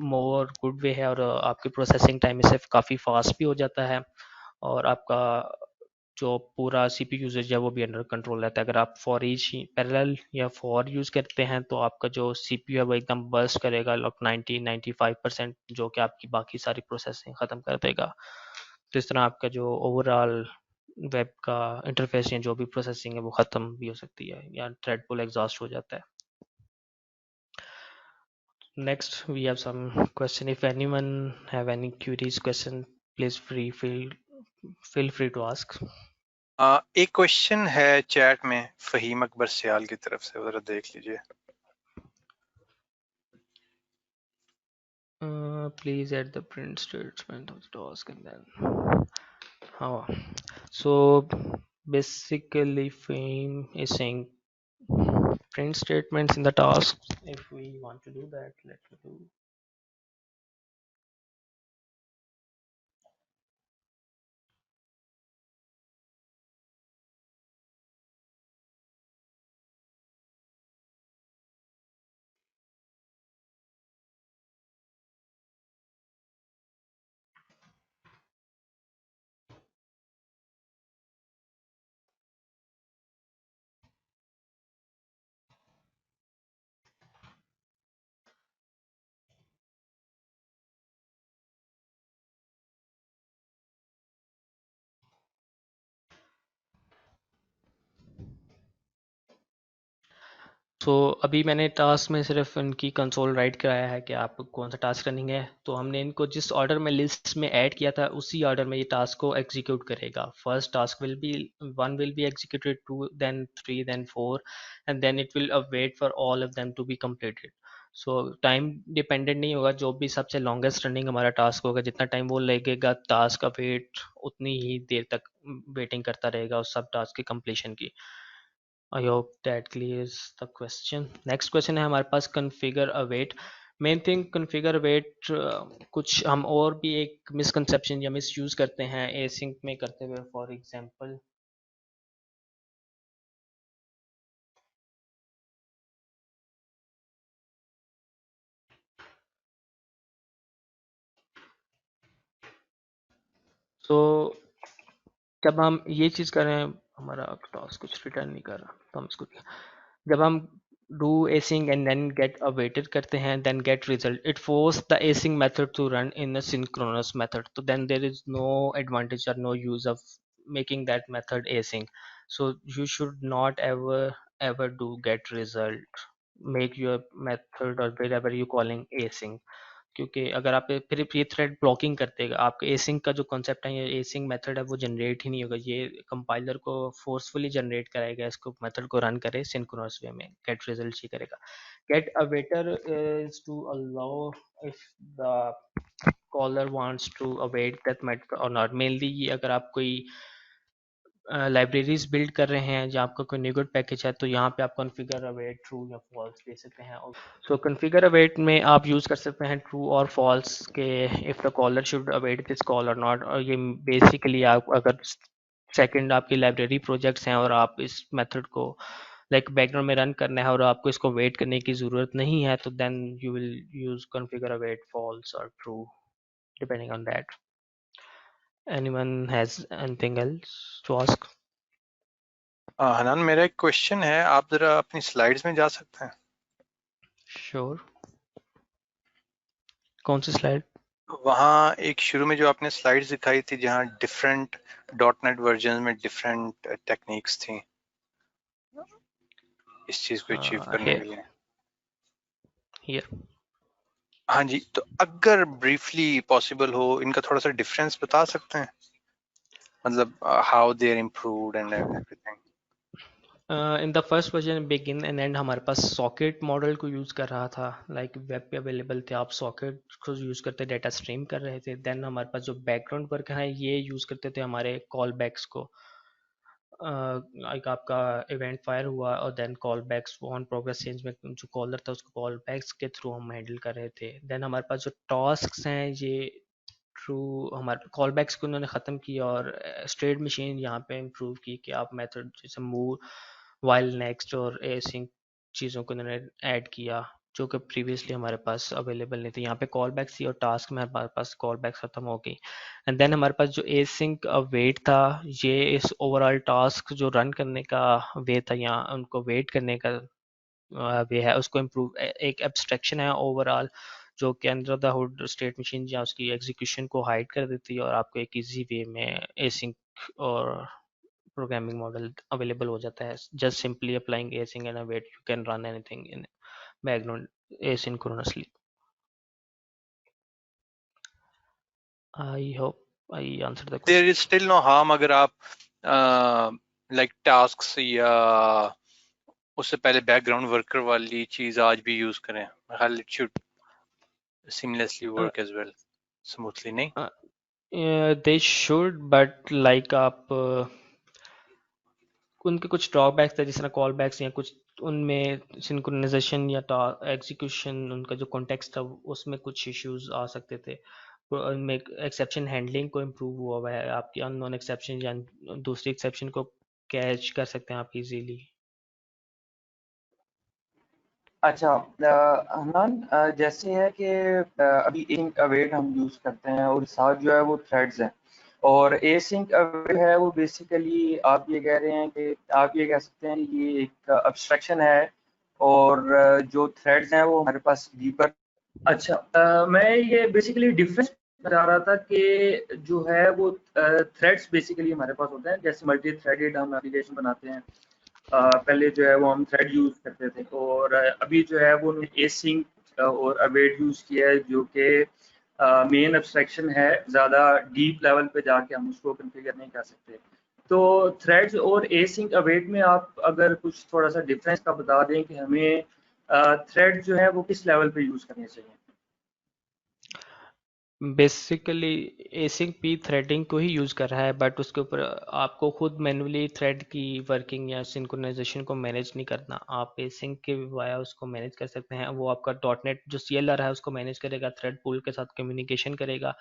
मोर गुड वे है, और आपकी प्रोसेसिंग टाइम इससे काफ़ी फास्ट भी हो जाता है, और आपका जो पूरा सीपीयू यूजेज है वो भी अंडर कंट्रोल रहता है। अगर आप फॉर ईच ही पैरेलल या फॉर यूज़ करते हैं तो आपका जो सीपीयू है वो एकदम बर्स्ट करेगा, लगभग 90-95%, जो कि आपकी बाकी सारी प्रोसेसिंग ख़त्म कर देगा। तो इस तरह आपका जो ओवरऑल वेब का इंटरफेस या जो भी प्रोसेसिंग है वो ख़त्म भी हो सकती है या थ्रेड पूल एग्जॉस्ट हो जाता है। Next, we have some question. If anyone have any queries, question, please feel free to ask. एक क्वेश्चन है चैट में फहीम अकबर सियाल की तरफ से, जरा देख लीजिए। Please add the print statement of the task and then how. So basically, Fame is saying print statements in the task. If we want to do that, let's do. तो अभी मैंने टास्क में सिर्फ इनकी कंसोल राइट कराया है कि आप कौन सा टास्क रनिंग है, तो हमने इनको जिस ऑर्डर में लिस्ट में ऐड किया था उसी ऑर्डर में ये टास्क को एग्जीक्यूट करेगा। First task will be 1 will be executed, 2 then 3 then 4 and then it will wait for all of them to be completed. So time dependent नहीं होगा, जो भी सबसे लॉन्गेस्ट रनिंग हमारा टास्क होगा जितना टाइम वो लगेगा टास्क का वेट उतनी ही देर तक वेटिंग करता रहेगा उस सब टास्क की कंप्लीशन की। I hope that clears the question. Next question है हमारे पास configure await. Main thing configure await कुछ हम और भी एक मिसकंसेप्शन या मिसयूज करते हैं async में करते हुए। फॉर एग्जांपल सो जब हम ये चीज़ कर रहे हैं, हमारा टास्क कुछ रिटर्न नहीं कर रहा तो हम इसको, जब हम do async and then get awaited करते हैं then get result, it force the async method to run in a synchronous method, so then there is no advantage or no use of making that method async. So you should not ever do get result, make your method or whatever you calling async, क्योंकि अगर आप फिर ये thread blocking कर देगा, आपके एसिंग का जो कॉन्सेप्ट है, ये एसिंग मेथड है वो जनरेट ही नहीं होगा, ये कंपाइलर को फोर्सफुली जनरेट कराएगा, इसको मेथड को रन करे सिंक्रोनस वे में, गेट रिजल्ट ही करेगा। Get awaiter is to allow if the caller wants to await that method और नॉट। मेनली अगर आप कोई लाइब्रेरीज बिल्ड कर रहे हैं या आपका कोई न्यूगेट पैकेज है तो यहाँ पे आप कॉन्फ़िगर अवेट ट्रू या फॉल्स दे सकते हैं। सो कॉन्फ़िगर अवेट में आप यूज़ कर सकते हैं ट्रू और फॉल्स के, if the caller should await this call और नॉट। और ये बेसिकली आप अगर सेकंड आपकी लाइब्रेरी प्रोजेक्ट्स हैं और आप इस मेथड को लाइक बैकग्राउंड में रन करना है और आपको इसको वेट करने की ज़रूरत नहीं है, तो then you will use configure await false और true depending on that. Anyone has anything else to ask? Hanan, मेरा एक क्वेश्चन है, आप जरा अपनी स्लाइड्स में जा सकते हैं? Sure. कौन सी स्लाइड? वहाँ एक शुरू में जो आपने स्लाइड्स दिखाई थी जहाँ डिफरेंट डॉट नेट वर्जन में डिफरेंट टेक्निक्स थी इस चीज को अचीव करने के लिए। Here. हाँ जी, तो अगर ब्रीफली पॉसिबल हो इनका थोड़ा सा डिफरेंस बता सकते हैं, मतलब how they are improved and everything. In the first version begin and end हमारे पास सॉकेट मॉडल को यूज़ कर रहा था, लाइक वेब पे अवेलेबल थे, आप सॉकेट को यूज़ करते डाटा स्ट्रीम कर रहे थे। देन हमारे पास जो बैकग्राउंड वर्क है ये यूज़ करते थे हमारे कॉल बैक्स को, लाइक आपका इवेंट फायर हुआ और then callbacks on progress change में जो कॉलर था उसको कॉल बैक्स के थ्रू हम हैंडल कर रहे थे। देन हमारे पास जो टास्क हैं ये थ्रू हमारे कॉल बैक्स को उन्होंने ख़त्म किया और स्टेट मशीन यहाँ पे इम्प्रूव की कि आप मेथड जैसे मूव वाइल नेक्स्ट और एसिंक चीज़ों को उन्होंने ऐड किया। जो कि प्रीवियसली हमारे पास अवेलेबल नहीं थी। यहाँ पे कॉल बैक्स थी और टास्क में हमारे पास कॉल बैक्स खत्म हो गई। एंड देन हमारे पास जो एसिंक वेट था, ये इस ओवरऑल टास्क जो रन करने का वे था या उनको वेट करने का वे है, उसको इम्प्रूव, एक एब्स्ट्रैक्शन है ओवरऑल जो कि under the hood state machine या उसकी एग्जीक्यूशन को हाइड कर देती है और आपको एक इजी वे में एसिंक और programming model available हो जाता है. Just simply applying async and await, you can run anything in background asynchronously. I hope I answered the their question. Is still no harm अगर आप लाइक टास्क्स या उससे पहले बैकग्राउंड वर्कर वाली चीज आज भी यूज करें, it should seamlessly uh, work as well, smoothly, नहीं? uh, they should, but like आप उनके कुछ ड्रॉबैक्स थे जिस तरह कॉल बैक्स या कुछ उनमें सिंक्रोनाइजेशन या एग्जीक्यूशन, उनका जो कॉन्टेक्स्ट था उसमें कुछ इश्यूज आ सकते थे। उनमें एक्सेप्शन हैंडलिंग को इम्प्रूव हुआ हुआ है, आपकी अननोन एक्सेप्शन या दूसरी एक्सेप्शन को कैच कर सकते हैं आप इजीली। अच्छा हनान, जैसे है कि अभी एसिंक अवेट हम यूज़ करते हैं और साथ जो है वो थ्रेड्स हैं, और एसिंक अवेट है वो बेसिकली आप ये कह रहे हैं कि आप ये कह सकते हैं कि ये एक अब्स्ट्रैक्शन है, और जो थ्रेड्स हैं वो हमारे पास डीपर। अच्छा, मैं ये बेसिकली डिफरेंस बता रहा था कि जो है वो थ्रेड्स बेसिकली हमारे पास होते हैं, जैसे मल्टी थ्रेडेड हम एप्लीकेशन बनाते हैं। पहले जो है वो हम थ्रेड यूज़ करते थे, और अभी जो है वो एसिंक और अवेट यूज़ किया है, जो कि मेन एब्स्ट्रैक्शन है। ज़्यादा डीप लेवल पे जाके हम उसको कॉन्फ़िगर नहीं कर सकते। तो थ्रेड्स और एसिंक अवेट में आप अगर कुछ थोड़ा सा डिफरेंस का बता दें कि हमें थ्रेड जो है वो किस लेवल पे यूज़ करने चाहिए। बेसिकली एसिंक पी थ्रेडिंग को ही यूज़ कर रहा है, बट उसके ऊपर आपको खुद मैन्युअली थ्रेड की वर्किंग या सिंक्रोनाइजेशन को मैनेज नहीं करना। आप एसिंक के वाया उसको मैनेज कर सकते हैं। वो आपका डॉट नेट जो CLR है उसको मैनेज करेगा, थ्रेड पूल के साथ कम्युनिकेशन करेगा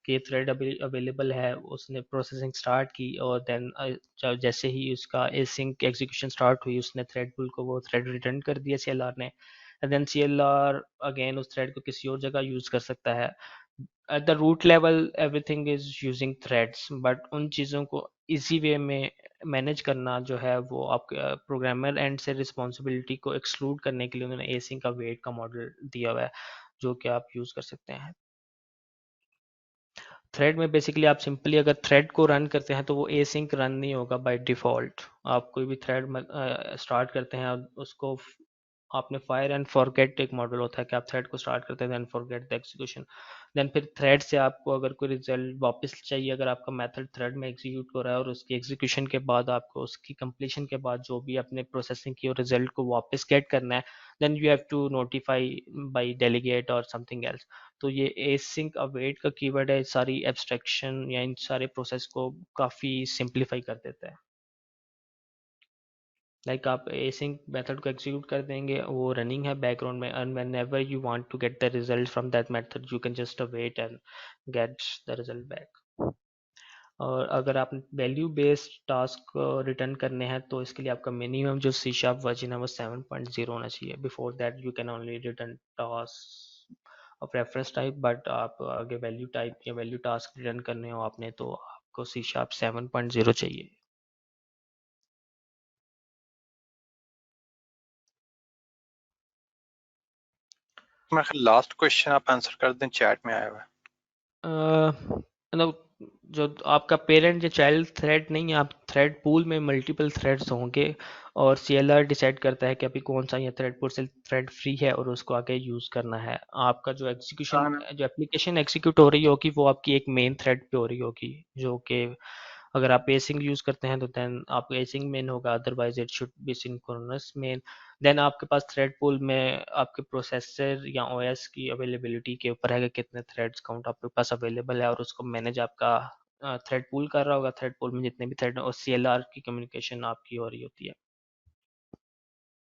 कि ये थ्रेड अवेलेबल है, उसने प्रोसेसिंग स्टार्ट की और देन जैसे ही उसका एसिंक एग्जीक्यूशन स्टार्ट हुई उसने थ्रेड पूल को वो थ्रेड रिटर्न कर दिया CLR ने। देन CLR अगेन उस थ्रेड को किसी और जगह यूज़ कर सकता है। At the root level everything is using threads, but उन चीज़ों को इजी वे में मैनेज करना जो है वो आपके प्रोग्रामर एंड से रिस्पॉन्सिबिलिटी को एक्सक्लूड करने के लिए उन्होंने एसिंक का वेट का मॉडल दिया हुआ है जो कि आप यूज़ कर सकते हैं। थ्रेड में बेसिकली आप सिंपली अगर थ्रेड को रन करते हैं तो वो एसिंक रन नहीं होगा बाय डिफ़ॉल्ट। आप कोई भी थ्रेड स्टार्ट करते हैं उसको आपने फायर एंड फॉरगेट एक मॉडल होता है कि आप थ्रेड को स्टार्ट करते हैं then forget the execution. Then फिर थ्रेड से आपको अगर कोई रिजल्ट वापस चाहिए, अगर आपका मेथड थ्रेड में एग्जीक्यूट हो रहा है और उसकी एग्जीक्यूशन के बाद आपको उसकी कंप्लीशन के बाद जो भी अपने प्रोसेसिंग की और रिजल्ट को वापस गेट करना है, then you have to notify by delegate और समथिंग एल्स। तो ये एसिंक अवेट का कीवर्ड है, सारी एब्स्ट्रैक्शन या इन सारे प्रोसेस को काफ़ी सिंप्लीफाई कर देता है। लाइक आप एसिंक मेथड को एग्जीक्यूट कर देंगे, वो रनिंग है बैकग्राउंड में, and whenever you want to get the result from that method you can just wait and get the result back. और अगर आप वैल्यू बेस्ड टास्क रिटर्न करने हैं तो इसके लिए आपका मिनिमम जो सी शार्प वर्जन है वो 7.0 होना चाहिए। Before that you can only return task of reference type, but आप आगे वैल्यू टाइप या वैल्यू टास्क रिटर्न करने हो आपने तो आपको सी शार्प 7.0 चाहिए। मैं लास्ट क्वेश्चन आप आंसर कर दें, चैट में आया हुआ है। मतलब जो आपका पेरेंट या चाइल्ड थ्रेड नहीं है, आप थ्रेड पूल में मल्टीपल थ्रेड्स होंगे और CLR डिसाइड करता है कि अभी कौन सा ये थ्रेड पूल से थ्रेड फ्री है और उसको आगे यूज़ करना है। आपका जो एग्जीक्यूशन हाँ, जो एप्लीकेशन एग्जीक्यूट हो रही होगी वो आपकी एक मेन थ्रेड पे हो रही होगी, जो कि अगर आप एसिंग यूज़ करते हैं तो देन आपका एसिंग मेन होगा, otherwise it should be synchronous main. Then आपके पास थ्रेड पूल में आपके प्रोसेसर या OS की अवेलेबिलिटी के ऊपर है कि कितने थ्रेड्स काउंट आपके पास अवेलेबल है और उसको मैनेज आपका थ्रेड पूल कर रहा होगा। थ्रेड पूल में जितने भी थ्रेड और CLR की कम्युनिकेशन आपकी हो रही होती है।